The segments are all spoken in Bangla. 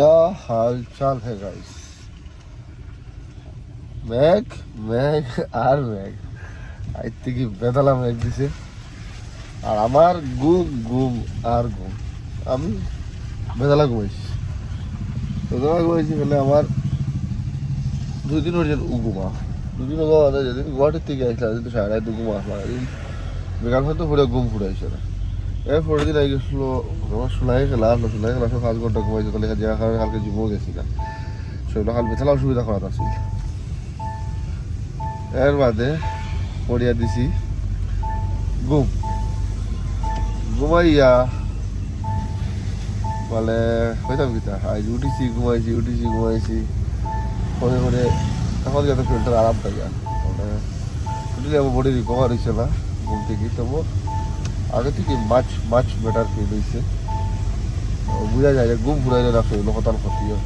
क्या हाल चाल है गाइस। मैग मैग আর ম্যাগ আইতে কি বেদালা ম্যাগ দিছে আর আমার ঘুম ঘুম আর ঘুম। আমি বেদালা ঘুমাইছি বলে আমার 2 দিন হয়ে ঘুমা 2 দিন হলো যেদিন গুয়াহাটির থেকে আসলাম যেদিন সাড়ে রাত ঘুমা আসলাম এদিন বেকার হয়তো পুরো ঘুম ফুরাইছে না। এর পরের দিন আই গেছিলো আমার সোনাই খেলা আসলো, সোনাই খেলা 5 ঘন্টা ঘুমাইছে তাহলে যে কারণে কালকে জিমও গেছি না, সেগুলো কাল বেতালা অসুবিধা করা আছে। এর বাদে পড়িয়া দিছি ঘুম ঘুমাইয়া বলে হইতাম কিতা আজ উঠিছি ঘুমাইছি পরে পরে এখন যাতে শরীরটা আরাম থাকে মানে উঠলে আমার বডি রিকভার হয়েছে না ঘুম থেকে, তবু আগে থেকে মাছ বেটার ফিল হয়েছে। বোঝা যায় যে ঘুম ফুরাইলে না শরীর হতাল ক্ষতি হয়।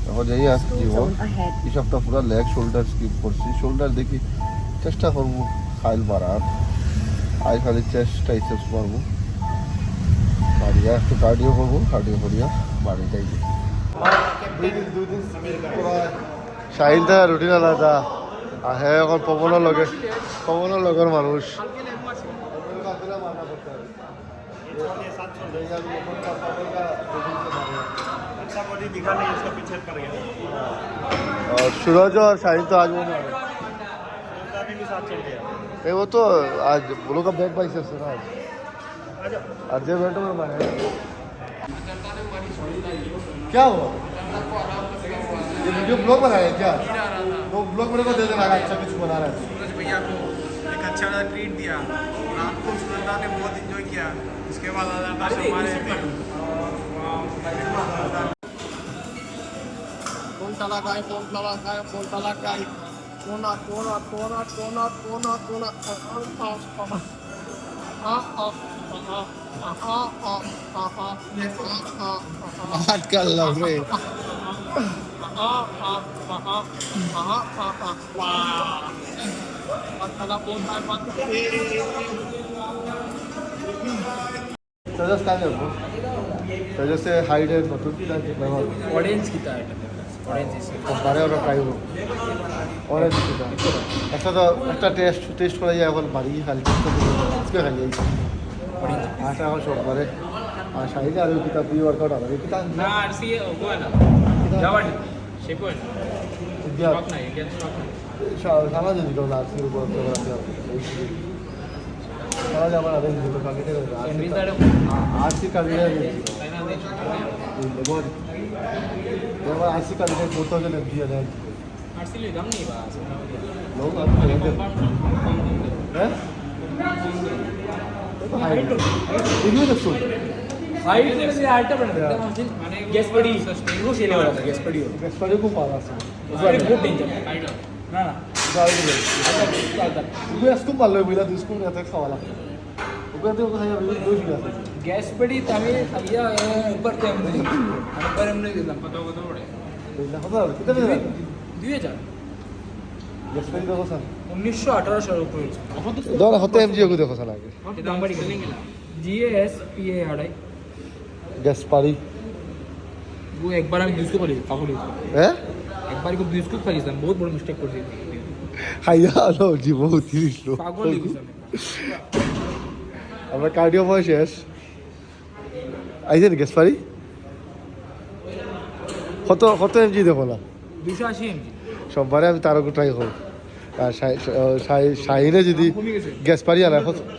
এখন যাই আসছি এই সপ্তাহ পুরো লেগ শোল্ডার স্কিপ করছি। শোল্ডার দেখি চেষ্টা করবো খাইল মারার, আই খালি চেস্ট ট্রাইসেপস মারবো, মারিয়া একটু কার্ডিও করবো, কার্ডিও করিয়া বাড়িটাই দুই দিন সাহিলটা রুটিন আলাদা আহে এখন পবনের লগের মানুষ सूरज और शाहिद तो आज वो नहीं, वो तो आज बोलो का बैग बाइक से ना आज जे बैठो में मारे क्या हुआ ये वीडियो ब्लॉग बनाया है क्या? वो ब्लॉग मेरे को दे देना, अच्छा कुछ बना रहा है। सूरज भैया को एक अच्छा ट्रीट दिया, रात को सूरज ने बहुत एंजॉय किया। उसके बाद आकाश हमारे फोन लगाए आजकल लग रहे तेजस काय करतो? तेजस से हाइट है नতুন ऑडियंस की था ऑडियंस বারে ওটা ট্রাই করবো অরেঞ্জ কিটা একটা টেস্ট করা যায় এখন বাড়ি খালি আজকে খালি আটা এখন সব বারে আর শাহিদে আর কিতা প্রি ওয়ার্কআউট আর কিতা না আর সি ও না জাবাডি শেপন দিয়া স্টক নাই ইন্ডিয়ান স্টক নাই সারা দিন দিল না আর সির উপর করা সারা যাবার আগে দিল কাকে থেকে আর সি কালিয়ে চাইনা দেশ बहुत जब आरसी का रिजल्ट 4000 एमजी है आरसी ले दाम नहीं बा लोग आप हैं तो height review the full height से आइटम बनता है माने गैस पड़ी इनको सेले वाला था गैस पड़ी को पारा से उसमें बहुत डेंजर हाइट ना गाड़ी दे वो इसको पाल लो मिला इसको नहीं आता खावाला ऊपर तो खाया दो ही आता गैस पड़ी तभी भैया ऊपर थे हमने ऊपर हमने पता पड़े कितने 2000 गैस पे देखो सर 1918 से ऊपर दो होते एमजी को देखो सर आगे ये दाम बड़ी जीएस पीए हड़ाई गैस पारी वो एक बार हम दूसरे को ले पागल हैं एक बार को दूसरे को खाली सन बहुत बड़ा मिस्टेक कर दी हाया लो जी बहुत ही लो पागल ले सन আমরা কার্ডিও বয় শেষ আইছেন গ্যাস পারি কত এমজি দেখো না 280 এমজি সোমবারে আমি তারও ট্রাই করব আর শাহিনে যদি গ্যাস পারি আর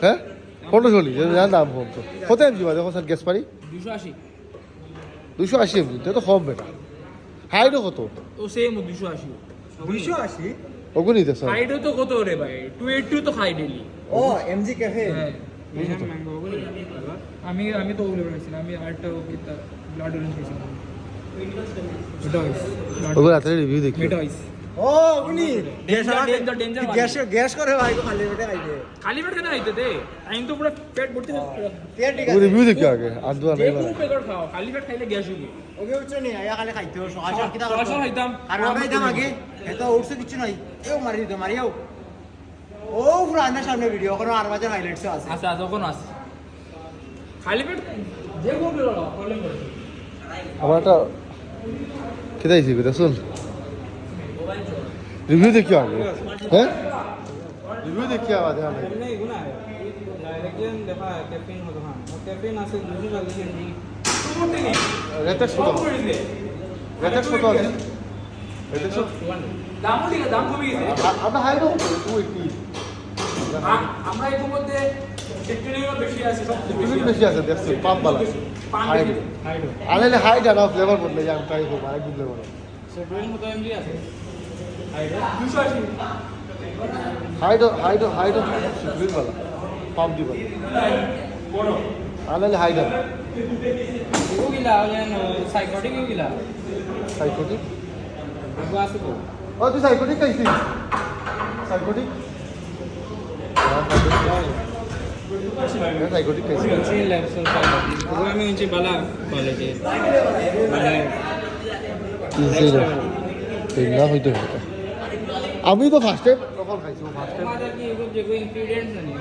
হ্যাঁ 15 জান দাম কম তো কত এমজি বা দেখো স্যার গ্যাস পারি 280 এমজি তো কম বেটা হাইটও কত তো সেম 280 ওগুনি তো স্যার হাইটও তো কত রে ভাই 280 তো হাই ডেলি ও এমজি ক্যাফে আমি তো ওগুলো বানাইছি আমি আরেকটা কিতা ব্লাড ডোনেশন করেছি ওগুলো রাতে রিভিউ দেখি মেটাইস ও উনি গ্যাস করে ভাই খালি পেটে খাইতে খালি পেট কেন খাইতে দে টাইম তো পুরো পেট ভর্তি পেট ঠিক वो আছে रिव्यू देखिए आगे आंदो যে नहीं কোনো बना পেট খাও খালি পেট খাইলে গ্যাস হবে ওকে উচ্চ নেই আয়া খালি খাইতে সকাল সকাল কিটা সকাল সকাল খাইতাম। আর আমি খাইতাম আগে এত উঠছে কিছু নাই এও মারি দিত মারিও ও পুরো আন্দার সামনে ভিডিও কোনো আর বাজার হাইলাইটস আছে আচ্ছা যখন আস খালি পেট যে কোনো পেট খাও প্রবলেম করে আমার একটা খেতাইছি বেটা শুন রিভিউ দেখি আগে হ্যাঁ রিভিউ দেখি আবার দেখা নাই नहीं गुना है डायरेक्शन देखा है कैफीन होता है और कैफीन আছে 240 এমজি রেটেক ছোট রেটেক ছোট আছে রেটেক ছোট দামও দিকে দাম কমে গেছে আমরা হাই দাও 280 আমরা এর মধ্যে টেকনিক্যাল বেশি আছে সব লিমিট বেশি আছে দেখছি পাম্প বালা হাই আলে হাই জানা ফ্লেভার বদলে যাম ট্রাই করব আরেক দিন ফ্লেভার সো 2 মতো এমজি আছে 280 হাইড সুপ্রিম वाला পাম্প দি वाला বড় আলে হাইড ওগুলা যেন সাইকোটিক ওগুলা সাইকোটিক আগো আছে তো ও তুই সাইকোটিক খাইছিস সাইকোটিক সাইকোটিক খাইছিস জি ল্যাবসল সাইকোটিক ওগুলা হচ্ছে বালা কোয়ালিটি মানে না হইতে হবে আমি তো ফার্স্ট টাইম তখন খাইছি ফার্স্ট টাইম আমাদের কি এগুলো যে ইনগ্রেডিয়েন্টস নেই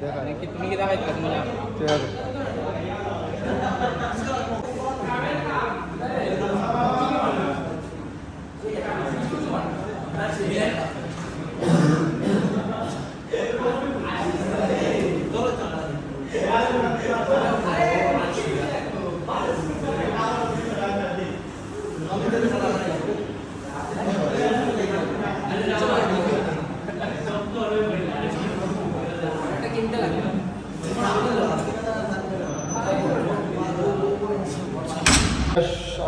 দেখা মানে কি তুমি কি দেখাইছো তুমি জানো ঠিক আছে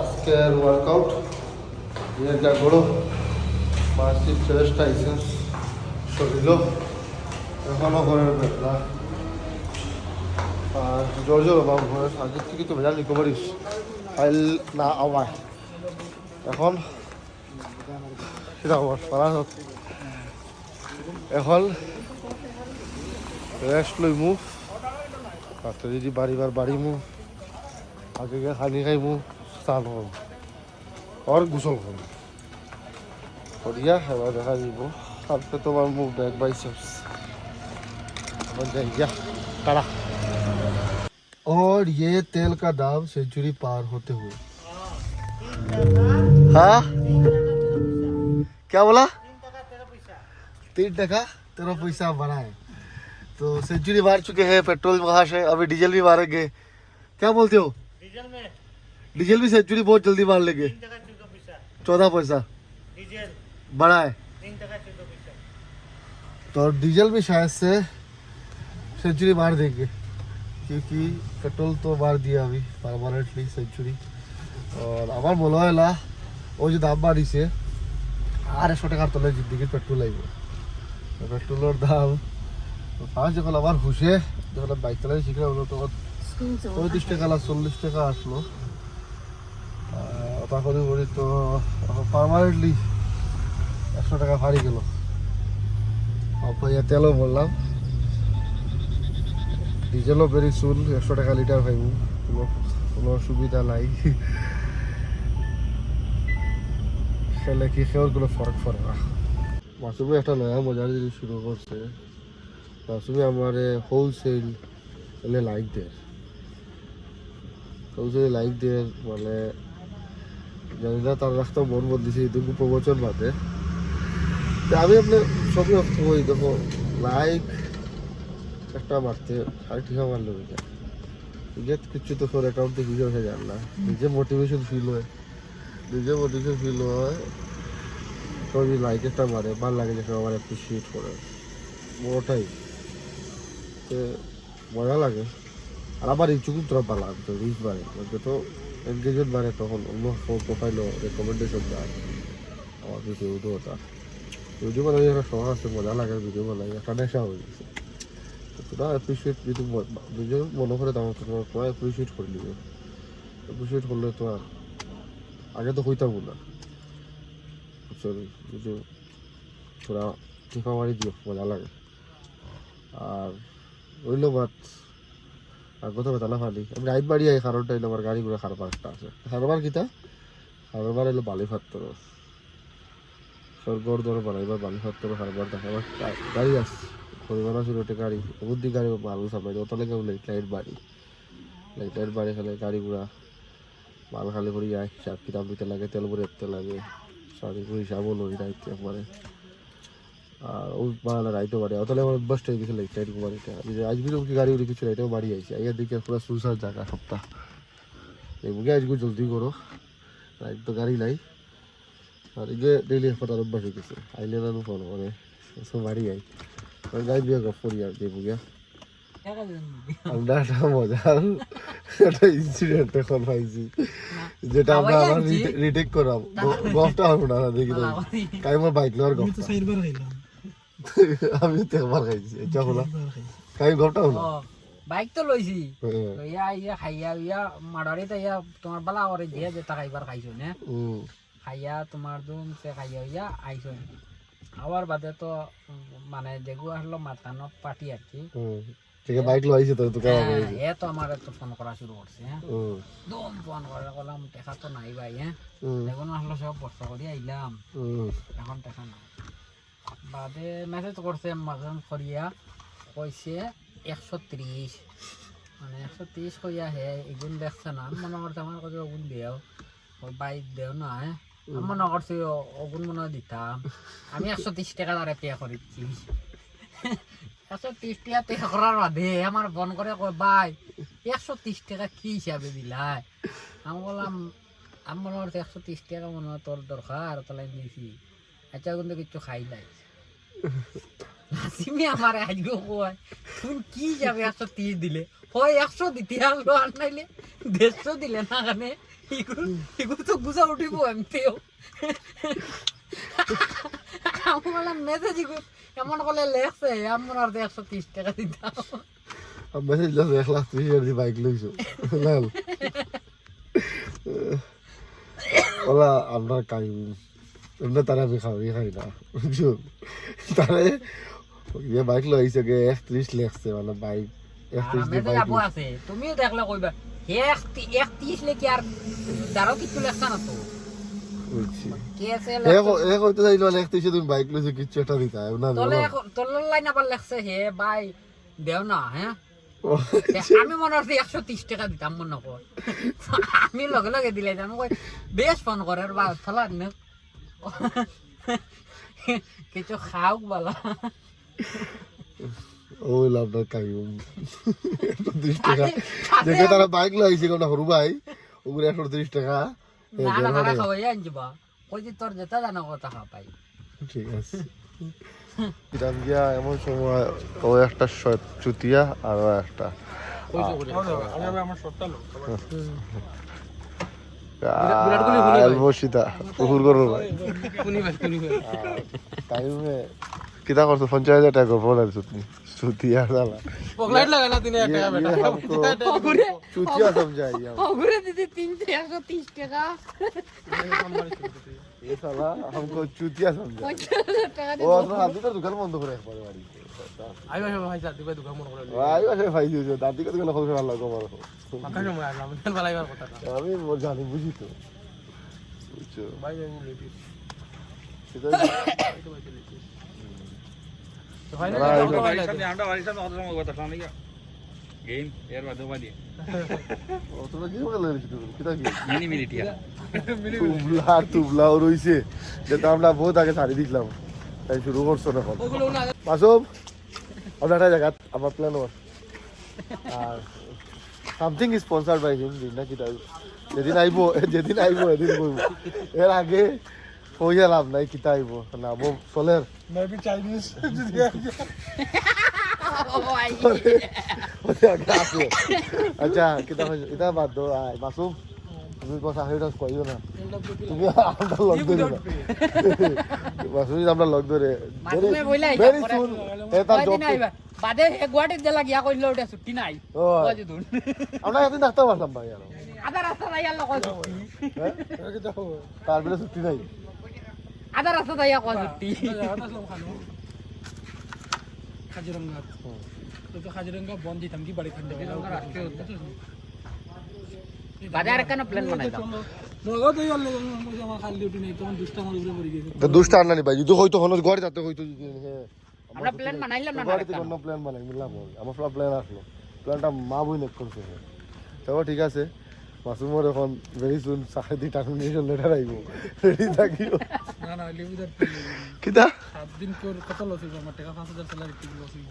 আজকের ওয়ার্কআউট যা করো মাসিক চেষ্টা আইসে শরীরও এখনও ঘরের ব্যথা আর জোর জোর অভাব ঘরের আগের থেকে তো ভেজাল রিকভারিস ফাইল না আওয়ায় এখন সেটা আমার পারা এখন রেস্ট লইমু রাত্রে যদি বাড়িমু আগে গিয়ে খানি খাইমু স্নান করম আর গোসল করম করিয়া এবার দেখা যাব তারপরে তোমার মুখ ব্যাক বাইসেপস जाइए टाटा। और ये तेल का दाम सेंचुरी पार होते हुए हाँ क्या बोला 3 टका 13 पैसा बढ़ा है तो सेंचुरी मार चुके हैं पेट्रोल वहाँ से अभी डीजल भी मारेंगे क्या बोलते हो डीजल भी सेंचुरी बहुत जल्दी मार लेंगे 14 पैसा बढ़ा है तो डीजल भी शायद से सेंचुरी मार देंगे क्योंकि पेट्रोल तो मार दिया अभी परमानेंटली सेंचुरी और আমার মনে হয় না ওই যে দাম বাড়িছে 250 টাকার তলে জিন্দিগি পেট্রোল আইব পেট্রোলের দাম ফার্স্ট যখন আমার হুশে যখন বাইক চালাই শিখলাম তখন 35 টাকা না 40 টাকা আসলো তখন বলি তো পার্মানেন্টলি 100 টাকা ভারী গেল তেলও বললাম ডিজেলও ভেরি সুন 100 টাকা লিটার পাইব কোনো সুবিধা নাই খেলে কি খেয়েও কোনো ফরক পড়ে না মাসুমি একটা নয়া মজার জিনিস শুরু করছে মাসুমি আমার হোলসেল এলে লাইক দেয় হোলসেল লাইক দেয় মানে জানি না তার রাস্তা মন বদলেছে এই 2 প্রবচন বাদে আমি আপনার সবই ওই দেখো লাইক একটা মারতে আর ঠিক আমার লোক নিজে কিছু তো ফোর অ্যাকাউন্টে ভিডিও হয়ে যান না নিজে মোটিভেশন ফিল হয় সবই লাইক একটা মারে ভালো লাগে যে আমার অ্যাপ্রিসিয়েট করে বড়টাই তো মজা লাগে আর আমার এই চুকুর তোরা ভালো লাগতো রিচ বাড়ে যত এনগেজমেন্ট বাড়ে তখন অন্য প্রোফাইলও রেকমেন্ডেশন দেয় আমার ভিডিও ওটা ভিডিও বানাই একটা সময় আছে মজা লাগে ভিডিও বানাই একটা নেশা হয়ে গেছে তোরা অ্যাপ্রিসিয়েট যদি নিজের মনে করে তোমার তোরা অ্যাপ্রিসিয়েট করে নিবে অ্যাপ্রিসিয়েট করলে তো আর আগে তো হইতাম না সরি যদি তোরা টিপা মারি দিও মজা লাগে আর রইল বাদ আর কোথাও বেতালা ফালি আমি রাইট বাড়ি আই কারণটা এলো আমার গাড়ি ঘোড়া খারবার একটা আছে খারবার কিতা খারবার এলো বালি ফাত্তর স্বর্গর ধরো বানাইবার বালি ফাত্তর খারবার দেখা আমার গাড়ি আসছে পরিবার ছিল একটা গাড়ি বুদ্ধি গাড়ি ভালো সাপ্লাই অত লেগে লাইট লাইট বাড়ি খেলে গাড়ি ঘোড়া মাল খালি করে যায়, হিসাব কিতাব দিতে লাগে, তেল ভরে দিতে লাগে, সারি করে হিসাবও লই রাইতে একবারে। আর ওই বাড়ানো রাইতে বাড়ি তাহলে আমার অভ্যাসটা হয়ে গেছে লাইটটা এরকম বাড়িটা। আজকে কি গাড়ি উড়ে কিছু রাইতেও বাড়ি আইছে, আইয়ার দিকে পুরো সুসার জায়গা সপ্তাহ এগুলো আজকে জলদি করো, রাইট তো গাড়ি নাই। আর এই যে ডেইলি হাসপাতাল অভ্যাস হয়ে গেছে, আইলে না ফোন করে সব বাড়ি আই গাড়ি দিয়ে গপ করি আর দিয়ে বুঝা। আমরা একটা মজার একটা ইনসিডেন্ট এখন পাইছি, যেটা আমরা আবার রিটেক করাম। গফটা হবে না দেখি তাই আমার বাইক নেওয়ার গফ আমি তো একবার খাইছি যখন কাই গফটা হলো বাইক তো লইছি ইয়া ইয়া খাইয়া ইয়া মাড়ারিতে ইয়া তোমার বালা করে দিয়ে যে টাকা এবার খাইছো না খাইয়া তোমার দুম সে খাইয়া ইয়া আইছো আবার বাদে তো মানে যেগুলো আসলো মাতানো পার্টি আর কি ঠিক আছে বাইক লইছে তো তো কেমন হইছে এ তো আমার তো ফোন করা শুরু করছে হ্যাঁ দম ফোন করে বললাম টাকা তো নাই ভাই হ্যাঁ এখন আসলো সব বর্ষা করে আইলাম এখন টাকা নাই বাদে মেসেজ করছে মাজন করিয়া কইছে 130 মানে 130 কইয়া হে এগুন দেখছে না মনে করছে আমার কাছে ওগুন দেও বাইক দেও না হ্যাঁ মনে করছি ওগুন মনে দিতাম আমি 130 টাকা ধরে পে করেছি 130 টাকা পে করার বাদে আমার ফোন করে কয় ভাই 130 টাকা কি হিসাবে দিলাই আমি বললাম আমি মনে করছি 130 টাকা মনে হয় তোর দরকার তাহলে দিয়েছি আচ্ছা কিন্তু কিছু খাইলাই নাসিমি আমার আজকে কয় তুমি কি যাবে 130 দিলে হয় 100 দিতে আসলো আর নাইলে 150 দিলে না কানে এগুলো তো বুঝা উঠিব এমতেও আমি বললাম মেসেজ এমন করলে লেখছে আমার আর 130 টাকা দিতাম মেসেজ লেখছে 130 দি বাইক লইছো লাল ওলা আমরা কাই এমনি তারা আমি খাই না বুঝছো তারা ইয়ে বাইক লইছে গে 31 লেখছে মানে বাইক 31 দি বাইক আছে তুমিও দেখলে কইবা 31 লেখি আর দাঁড়াও কিছু লেখা না তো বুঝছি কেসে এ কইতে যাইলো 31 তুমি বাইক লইছো কিছু একটা দিতা না তোলে লাইন আবার লেখছে হে ভাই দেও না হ্যাঁ আমি মনে হচ্ছে 130 টাকা দিতাম মনে কর আমি লগে লগে দিলে আমি কই বেশ ফোন করে বা ফলা না কিছু খাও বলা ওই লাভটা কাইম 130 টাকা দেখে তারা বাইক লইছে কোন হরু ভাই ওগুলো 130 টাকা না না খাওয়াই আনজিবা কই যে তোর যেটা জানা কথা খা পাই ঠিক আছে কিরাম গিয়া এমন সময় ও একটা চুতিয়া আর ও একটা আমার শটটা লো বসিতা পুকুর করবো ভাই টাইমে কিতা করছো 50,000 টাকা ফোন আর চুতিয়া দালা পকলাইট লাগালা তিনে টাকা বেটা চুতিয়া সমঝাই ওগুরে দিদি 330 টাকা ये साला हमको चूतिया समझा वो अपना दादी का दुकान बंद करे पड़े वाली आई भाई दादी भाई दुकान बंद करे आई वाले भाई जो दादी का दुकान खोल के वाला को मारो पक्का जो मैं आलाम मैं वाला यार पता था अभी वो जाने बुझी तो पूछो भाई मैं लेती किधर तो भाई ना আমরা বাড়ির সামনে অত সময় কথা শুনলি গেম এর বাদে বাদে ও তো কি বলে লিখি তুই কিটা কি মিনি মিলিটিয়া তুবলা রইছে যেটা আমরা বহুত আগে ছাড়ি দিলাম তাই শুরু করছো না মাসুম আমরা একটা জায়গা আমার প্ল্যান ওর আর সামথিং স্পন্সার্ড বাই হিম দিন না কিটা যেদিন আইবো এদিন কইবো এর আগে কইয়া লাভ নাই কিটা আইবো না বো ফলের মেবি চাইনিজ আচ্ছা কিটা এটা বাদ দো মাসুম তুমি কথা হইরাস কইও না তুমি আমরা লগ ধরে না মাসুম আমরা লগ ধরে মাসুমে বইলাই ভেরি সুন এটা জব বাদে হে গুয়াহাটির জেলা গিয়া কইলো ওটা ছুটি নাই কইছে দুন আমরা একদিন ডাক্তার পারতাম ভাই আর আধা রাস্তা যাইয়া লক তার বিলে ছুটি নাই আধা রাস্তা যাইয়া কই ছুটি খাজিরাঙ্গা তো খাজিরাঙ্গা বন্ধ দিতাম কি বাড়ি খান্ডে বাদে আর কেন প্ল্যান বানাইতাম নগদ এই আল্লাহ আমার খালি ডিউটি নেই তখন দুষ্টা আমার উপরে পড়ে গেছে তো দুষ্টা আনলানি ভাই যদি হয়তো হনো ঘরে যাতে হয়তো আমরা প্ল্যান বানাইলাম না বাড়িতে কোনো প্ল্যান বানাই মিলাম আমার সব প্ল্যান আসলো প্ল্যানটা মা বই নেক করছে তো ঠিক আছে মাসুমর এখন ভেরি সুন চাকরি টার্মিনেশন লেটার আইব রেডি থাকিও না না লিমিটেড কিতা 7 দিন পর কত লস হইব আমার টাকা 5000 স্যালারি কি লস হইব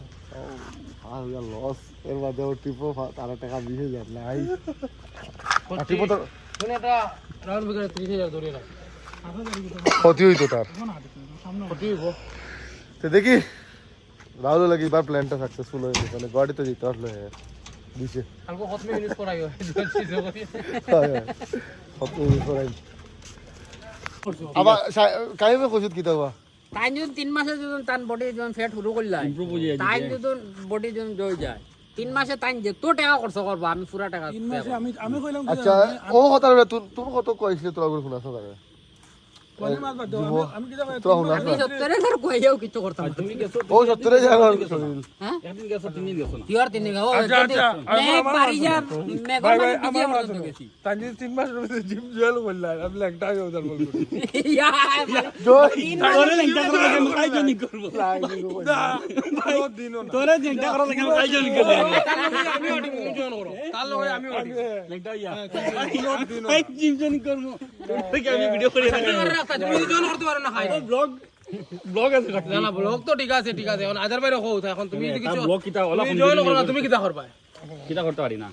আর ইয়া লস এর মধ্যে ওর টিপো তার টাকা 20000 নাই আর টিপো তো শুনে এটা রাউন্ড ফিগারে 30000 ধরে রাখ ক্ষতি হইতো তার সামনে ক্ষতি হইব তো দেখি রাহুল লাগে এবার প্ল্যানটা সাকসেসফুল হয়ে গেছে মানে গাড়িতে যেতে পারলো হ্যাঁ দিছে কালকে কত মিনিট করাইও আবার কাইমে কইছত কি দাও তাই যদি 3 মাসে যদি তান বডি যখন ফ্যাট শুরু করলাই তাই যদি বডি যখন জয় যায় 3 মাসে তাই যত টাকা খরচ করব আমি পুরা টাকা 3 মাসে আমি কইলাম আচ্ছা ও কথা তুমি কত কইছিলে তোরা করে শুনাছ তারে কোন মাস বাদ আমি কি জানি তোরা শুনাছ আমি 70 ধর কইও কিছু করতাম তুমি গেছো ও 70 জানো শরীর হ্যাঁ একদিন গেছো তিন দিন গেছো না কিওর তিন গো আচ্ছা আচ্ছা মেঘ পারি যা মেঘ ভাই মানে আমার বিজে মাস মতো গেছি তানজি 3 মাস ধরে জিম জয়েল করলা আমি একটা আগে উদার বলবো ইয়া তোরে লেংটা করা লাগে আমি কাই জনি করব না দিনও না তোরে লেংটা করা লাগে আমি কাই জনি করব আমি ওটি জয়েন করব তার লগে আমি ওটি লেংটা ইয়া কাই জিম জনি করব দেখি আমি ভিডিও করে রাখি তুমি জয়েন করতে পারো না খাই ব্লগ আছে না না ব্লগ তো ঠিক আছে এখন আদার বাইরে হও এখন তুমি যদি কিছু ব্লগ কিটা ওলা তুমি জয়েন করো তুমি কিটা করবা কিটা করতে পারি না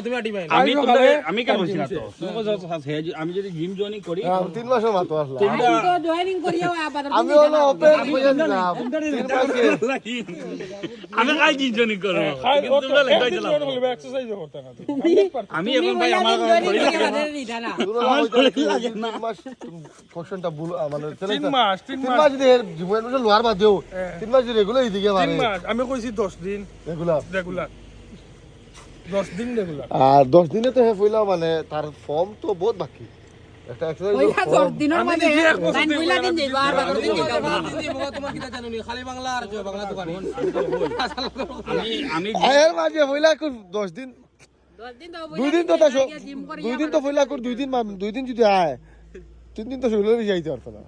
তুমি আটি পাই আমি কেন বলছি না তো আমি যদি জিম জয়েনিং করি 3 মাসের মাত্র আসলা তো জয়েনিং করিও আবার আমি হলো ওপেন বুঝাছিলাম আমি কাই জিম জয়েনিং করব কিন্তু তোমরা লেংটা দিলাম এক্সারসাইজ করতে না আমি এখন ভাই আমার কোশ্চেনটা ভুল মানে 3 মাস যদি জীবন লোয়ার বাদ দিও 3 মাস যদি রেগুলার এদিকে 3 মাস আমি কইছি 10 দিন রেগুলার 10 দিন রেগুলার আর 10 দিনে তো হে ফইলা মানে তার ফর্ম তো বহুত বাকি একটা এক্সারসাইজ ওইটা 10 দিনের মধ্যে লাইন কইলা দিন যাইবা আর 12 দিন যাইবা তোমার কিটা জানুনি খালি বাংলা আর জয় বাংলা দোকানে আমি এর মাঝে ফইলা 10 দিন 10 দিন তো 2 দিন তো তা 2 দিন তো ফইলা 2 দিন যদি আয় 3 দিন তো রেগুলারই যাইতে পারতো না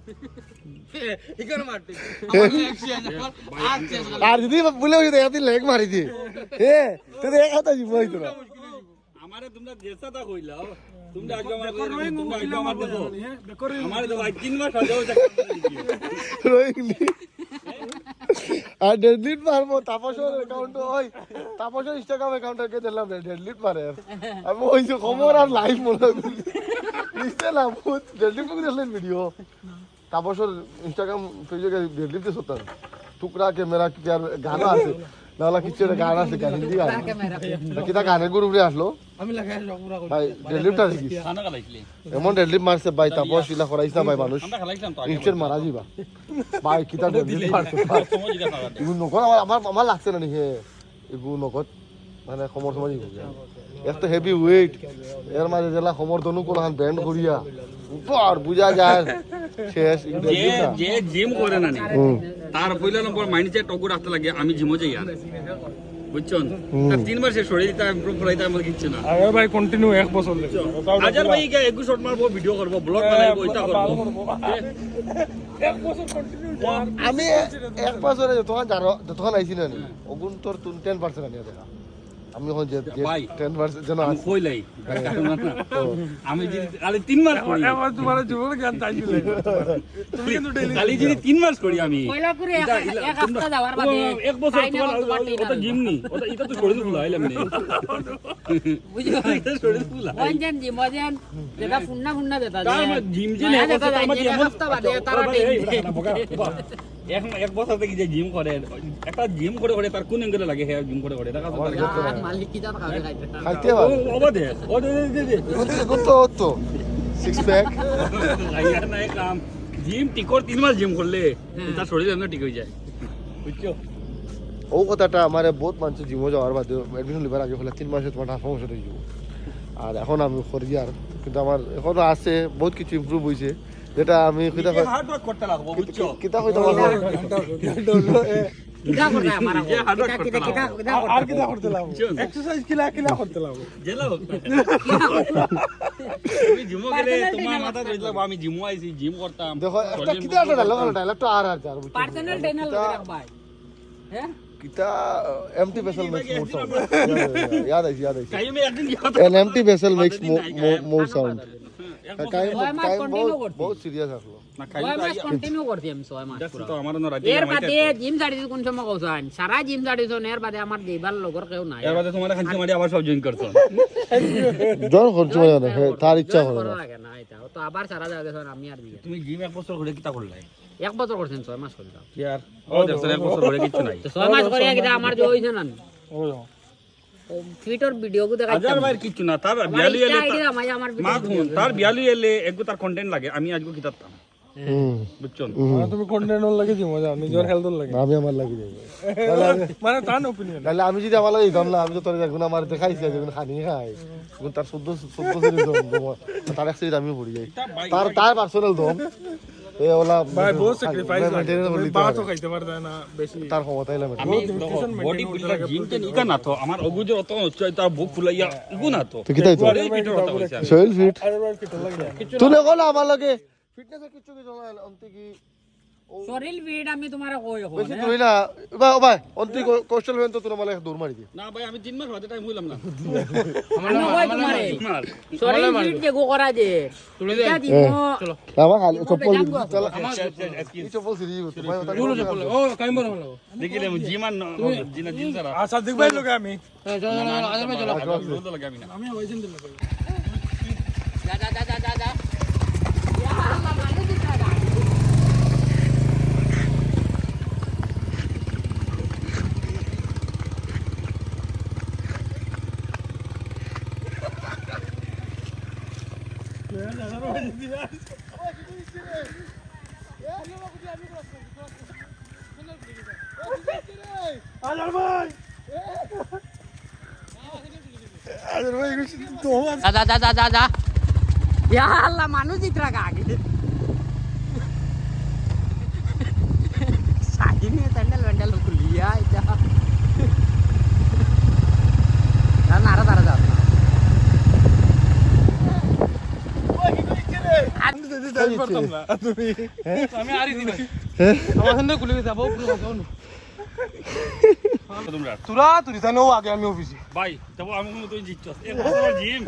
ইকন মারতে আমার লেকশন আজ শেষ আর যদি বলে ওই একদিন লেগ মারি দি এ তো এক হাতে জীব হইতো না আমারে তোমরা যেসাটা কইলাও তোমরা আজ আমার দেখো আমারে তো ভাই 3 মাস হয়ে যাচ্ছে রোহিঙ্গি আর ডেডলিট মারবো তাপসের অ্যাকাউন্ট ওই তাপসের ইনস্টাগ্রাম অ্যাকাউন্টে দিলাম ডেডলিট মারে আমি ওই যে খবর আর লাইভ মনে লিস্টে না বহুত ডেডলিট করে দিলেন ভিডিও তাপসের ইনস্টাগ্রাম পেজে ডেডলিট দিছ তার টুকরা ক্যামেরা কি আর গানা আছে নালা কিছু একটা গান আছে গান হিন্দি গান কিটা গানের গ্রুপে আসলো আমি লাগাই পুরা ভাই ডেডলিটটা দেখিস খানা খালাইছিলি এমন ডেডলিট মারছে ভাই তাপস ইলা করাইছ না ভাই মানুষ আমরা খালাইছিলাম তো ইনস্টেন্ট মারা যাবা ভাই কিটা ডেডলিট মারছে সময় জিজ্ঞাসা করতে এগুলো নকর আমার লাগছে না নি হে এগুলো নকর মানে সমর সময় এত হেভি ওয়েট এর মাঝে জেলা সমর দনু কোলান ব্যান্ড করিয়া উপর বুঝা যায় শেষ যে জিম করে না নি তার পয়লা নম্বর মাইন্ডসেট টকু রাখতে লাগে আমি জিমও যাই আর বুঝছন তার 3 মাসে শরীর তা ইমপ্রুভ করাইতে আমার কিচ্ছু না আগে ভাই কন্টিনিউ 1 বছর লাগে হাজার ভাই কে এক শট মারবো ভিডিও করব ব্লগ বানাইবো এটা করব 1 বছর কন্টিনিউ আমি এক বছরে যতক্ষণ আইছি না ওগুন তোর 10% আনিয়া দেখা আমি এখন যে 10% যেন আমি কইলাই আমি যদি খালি 3 মাস করি আমার তোমার জীবন জ্ঞান তাই দিলে তুমি কিন্তু ডেইলি খালি যদি 3 মাস করি আমি কইলা করে এক সপ্তাহ যাওয়ার বাদে এক বছর তোমার ওটা জিম নি ওটা এটা তো শরীর ফুলা হইলাম নি বুঝছো এটা শরীর ফুলা ওইজন জি মজেন যেটা ফুন্না দেতা তা আমার জিম যে দেতা আমার এক সপ্তাহ বাদে তারা এক বছর থেকে যে জিম করে একটা জিম করে করে তার কোন অ্যাঙ্গেলে লাগে হ্যাঁ জিম করে করে দেখা যাচ্ছে মালিক কি জানা খাবে খাইতে পারে ওবাদে ও দে তো সিক্স প্যাক আইয়া না কাম জিম টিকর 3 মাস জিম করলে তার শরীর এমন ঠিক হয়ে যায় বুঝছো ও কথাটা আমারে বহুত মানুষ জিমো যাওয়ার বাদে অ্যাডমিশন লিবার আগে হলে 3 মাসে তোমার হাফ বছর হয়ে যাব আর এখন আমি করি আর কিন্তু আমার এখনো আছে বহুত কিছু ইমপ্রুভ হইছে যেটা আমি কিতা হার্ড ওয়ার্ক করতে লাগবো বুঝছো কিতা কইতে পারবো কিটা করে আমার কিটা আর কি করতে লাগবে এক্সারসাইজ কিলা করতে লাগবে জেলা আমি জিমো গেলে তোমার মাথা ধরলাম আমি জিমো আইছি জিম করতাম দেখো একটা কিতা একটা ডায়লগ তো আর চার পার্সোনাল ট্রেনার লাগে রাখ ভাই হ্যাঁ किता empty vessel makes more sound. याद आई কাইম একদিন কি An empty vessel makes more sound. Qayyim ছয় মাস continue করছি। बहुत serious আসলো না ছয় মাস কন্টিনিউ করছি আমি 6 মাস পুরো তো আমার না রাজি এর বাদে জিম ছাড়ি কোন সময় কইছান সারা জিম ছাড়িছ এর বাদে আমার দেবার লগর কেউ নাই এর বাদে তোমার খানছি মারি আবার সব জয়েন করছো জন খরচ হয় না তার ইচ্ছা করে করা না লাগে না এটা তো আবার সারা জায়গা গেছ আমি আর দিই তুমি জিম এক বছর করে কিটা করলাই এক বছর করছেন 6 মাস করলাম কি আর ও দেখছ এক বছর করে কিছু নাই তো 6 মাস করে কিটা আমার যে হইছে না টুইটার ভিডিও কো দেখাই হাজার বার কিছু না তার বিয়ালি এলে আমার মা ধুন তার বিয়ালি এলে একটু তার কন্টেন্ট লাগে আমি আজকে কিতাতাম বুঝছন তুমি কন্টেন্ট লাগে কি মজা নিজের হেলথ লাগে আমি আমার লাগি যাবে মানে তার অপিনিয়ন তাহলে আমি যদি আমার লাগি দাম না আমি তো তোর দেখুন আমার দেখাইছি যখন খানি খাই তার 14 তার একসাথে আমি পড়ি যাই তার পার্সোনাল দম এ ওলা ভাই বহুত স্যাক্রিফাইস maintain লাগে করলি তো বাত হবে। খাইতে পারতা না বেশি তার ক্ষমতা এলাম আমি বডি বিল্ডার জিম তে নিকা না তো আমার অগুজ অত উচ্চই তার বুক ফুলাইয়া ইগু না তো তো কিতাই তো কথা কইছি আমি। শরীর ফিট আরে ভাই কিটো লাগে তুই কল আমার লাগে ফিটনেসের কিছু কিছু অন্তি কি শরীর ভিড় আমি তোমার কই বেশি তুই না ভাই অন্তি কৌশল হন তো তোর মালে দৌড় মারি দি না ভাই আমি 3 মাস হতে টাইম হইলাম না আমি কই তোমারে শরীর ভিড় যে গো করা যে তুই যা দিব আমার খালি চপ্পল চল এই চপ্পল সিরি ভাই ও কাইম বড় হলো দেখিলে জিম আর জিনা জিন সারা আচ্ছা দেখ ভাই লোক আমি বলতে লাগে আমি না আমি হইছেন দিল যা আজার ভাই আজার ভাই তো যা ইয়া আল্লাহ মানুষ ইতরা আগে সাইনে স্যান্ডেল খুলিয়া এটা নারা যা পারতাম না তুমি আমি আরি দিন আমার সামনে খুলে যাব পুরো তোমরা তোরা তুই জানো আগে আমি অফিসে ভাই তবে আমি মনে তুই জিতছস এ বছর জিম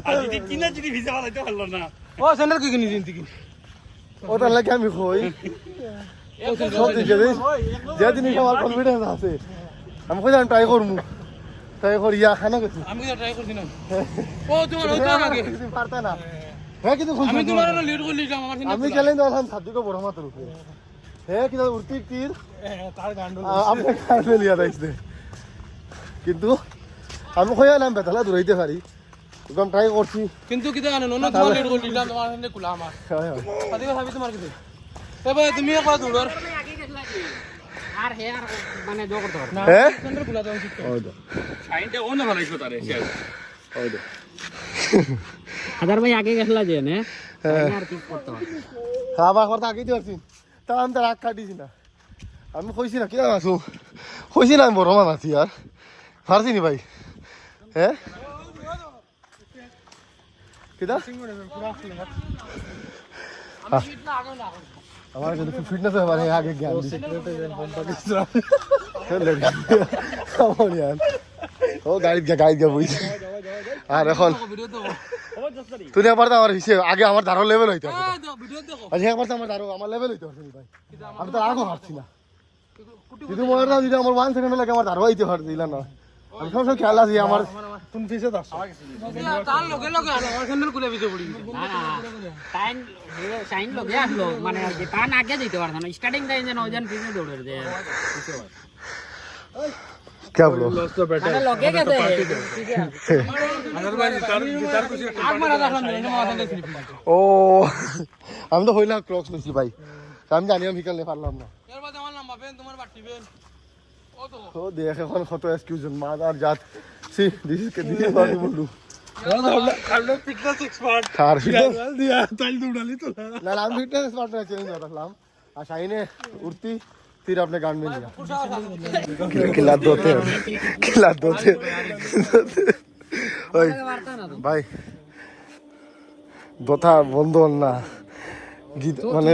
আর যদি কিনা যদি ভিজা বানাইতে পারলো না ও স্যান্ডেল কি কিনি দিন কি ও তার লাগে আমি কই সব দিকে দেই যে জিনিস আমার কনফিডেন্স আছে আমি কই আমি ট্রাই করমু ট্রাই করিয়া খানা গেছি আমি তো ট্রাই করছি না ও তোমার হইতো আগে পারতা না হ্যাঁ কিন্তু আমি তোমার না লিড করে লিলাম আমার আমি চ্যালেঞ্জ দিলাম সাদিকে বড় মাত্র উপরে হ্যাঁ কিন্তু উড়তি তীর তার গান্ডু আপনি কাটলে লিয়া দাইছে কিন্তু আমি কই আলাম বেতালা দৌড়াইতে পারি একদম ট্রাই করছি কিন্তু কি জানো না তোমার লিড করে লিলাম তোমার সামনে খুলা আমার সাদিকে ভাবি তোমার কি এ ভাই তুমি একবার দৌড়ার আর হে আর মানে জো করতে পারো হ্যাঁ স্যান্ডেল খুলা দাও শিখতে হয়তো সাইনটা ওনে ভালাইছো তারে শেয়ার হয়তো হাজার ভাই আগে গেছলা যে না আর কি করতে পারো আবার কথা আগে দিয়েছি তা আমি তার রাগ কাটিছি না আমি কইছি না কিনা আছো কইছি না আমি বড় মান আছি আর পারছি নি ভাই হ্যাঁ কিটা আমার কিন্তু ফিটনেস है हमारे आगे ज्ञान ও গাড়ি গিয়া বুঝছি আর এখন তুই একবার তো আমার হিসেবে আগে আমার ধারো লেভেল হইতে হবে আচ্ছা একবার তো আমার ধারো আমার লেভেল হইতে পারছি ভাই আমি তো আগে হারছি না কিন্তু মনে হয় যদি আমার 1 সেকেন্ড লাগে আমার ধারো হইতে পারছিলাম না আমি সবসময় খেয়াল আছি আমার তুমি পিছে দাস তার লগে লগে আমার স্যান্ডেল খুলে ভিতরে পড়ি না টাইম সাইন লগে আসলো মানে যে টান আগে দিতে পারছ না স্টার্টিং টাইম যেন ওজন পিছে দৌড়ে যে क्या बोलो মানে লগে গেছে আজার ভাই তার খুশি আমার রাখলাম না আমার স্যান্ডেল খুলে ও আমি তো হইলা ক্রক্স নিছি ভাই আমি জানি আমি বিকালে পারলাম না এর বাদে আমার নাম পাবেন তোমার বাটিবেন ও তো ও দেখ এখন কত এক্সকিউজ মাদার জাত সি দিস ইজ বাকি বলু আমরা ফিটনেস এক্সপার্ট আর ফিটনেস দিয়া তাইল দৌড়ালি তো না আমি ফিটনেস এক্সপার্ট না চেঞ্জ করলাম আর শাইনে উঠতি फिर अपने गांड में लिया खिला दोते ওই ভাই দোতা বন্ধ না গীত মানে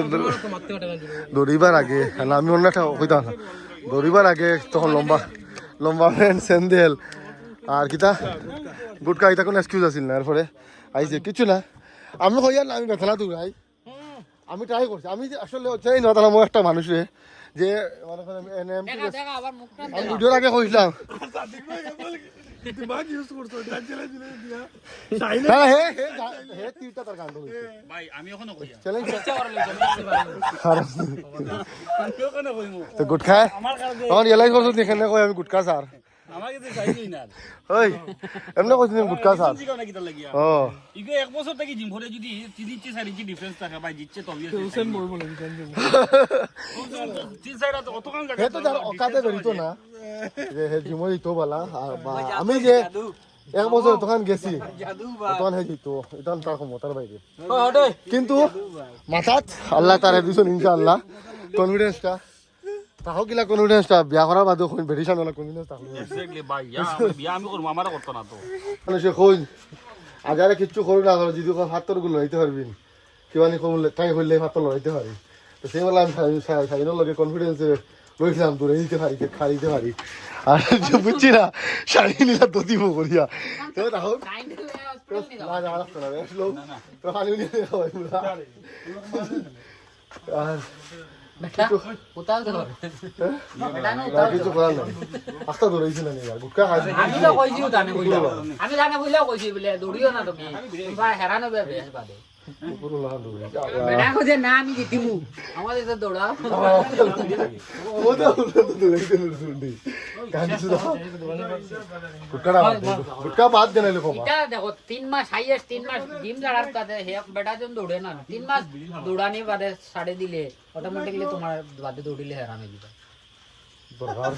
দৌড়িবার আগে আমি অন্য একটা কইতাম দৌড়িবার আগে তখন লম্বা লম্বা প্যান্ট স্যান্ডেল আর কিতা গুটকা এটা কোনো এক্সকিউজ আছিল না এরপরে আইছে কিছু না আমি হইয়ার না আমি বেতলা দৌড়াই আমি ট্রাই করছি আমি আসলে চাই না তাহলে একটা মানুষে যে মানে আমি ভিডিওর আগে কইছিলাম ভাই আমি এখনো কই গুটখা তখন রিয়েলাইজ করছো এখানে কই আমি গুটকা স্যার আমার কাছে চাইছই না ওই এমনি কইছিলাম গুটকা স্যার জিগাও না কিতা লাগিয়া ও ইগো এক বছর থেকে জিম ভরে যদি 3 ইঞ্চি 4 ইঞ্চি ডিফারেন্স থাকে ভাই জিতছে তো অবভিয়াসলি হুসেন বলবো না 3 সাইড তো অত কাম লাগে হে তো যার অকাতে বেরিতো না যে হে জিমই তো বলা আর আমি যে এক বছর তখন গেছি তখন হে জিতো তখন তার ক্ষমতার বাইরে কিন্তু মাথাত আল্লাহ তারে দিছেন ইনশাআল্লাহ কনফিডেন্সটা তাহো কিলা কনফিডেন্সটা বিয়া করার বাদে কোন ভেরিয়েশন ওলা কনফিডেন্স তাহলে এক্স্যাক্টলি ভাই বিয়া আমি করব আমারও করতে না তো মানে সে কই আগারে কিচ্ছু করু না যদি হাতর গুলো লইতে পারবি কিবানি কম ট্রাই করলে হাতর লইতে পারি তো সেই বলে আমি সাইনের লগে কনফিডেন্স লইছিলাম দূরে দিতে পারি খাইতে পারি আর বুঝছি না শাড়ি নিলা তো দিব করিয়া তো তাহো না না রাস্তা না বেশ লোক তো খালি নিয়ে হয় আর কিছু করার নাই আস্তা দৌড়াইছি না নিয়ে গুটকা খাইছি আমি তো কইছি জানে কইলা আমি জানে কইলা কইছি বলে দৌড়িও না তুমি বা হেরান হবে বেশ বাদে পুরো লাগান দৌড়াই বেটা কইছে না আমি জিতিমু আমাদের তো দৌড়াও ওটা দৌড়াইতে শুনদি কাঁদছিস না গুটকা বাদ দেন এলো কমা এটা দেখো 3 মাস হাইয়েস্ট 3 মাস জিম লাগার কাছে হে বেটা জন দৌড়ে না 3 মাস দৌড়ানি বাদে ছাড়ে দিলে অটোমেটিক্যালি তোমার বাদে দৌড়িলে হেরান হয়ে যাবে দরকার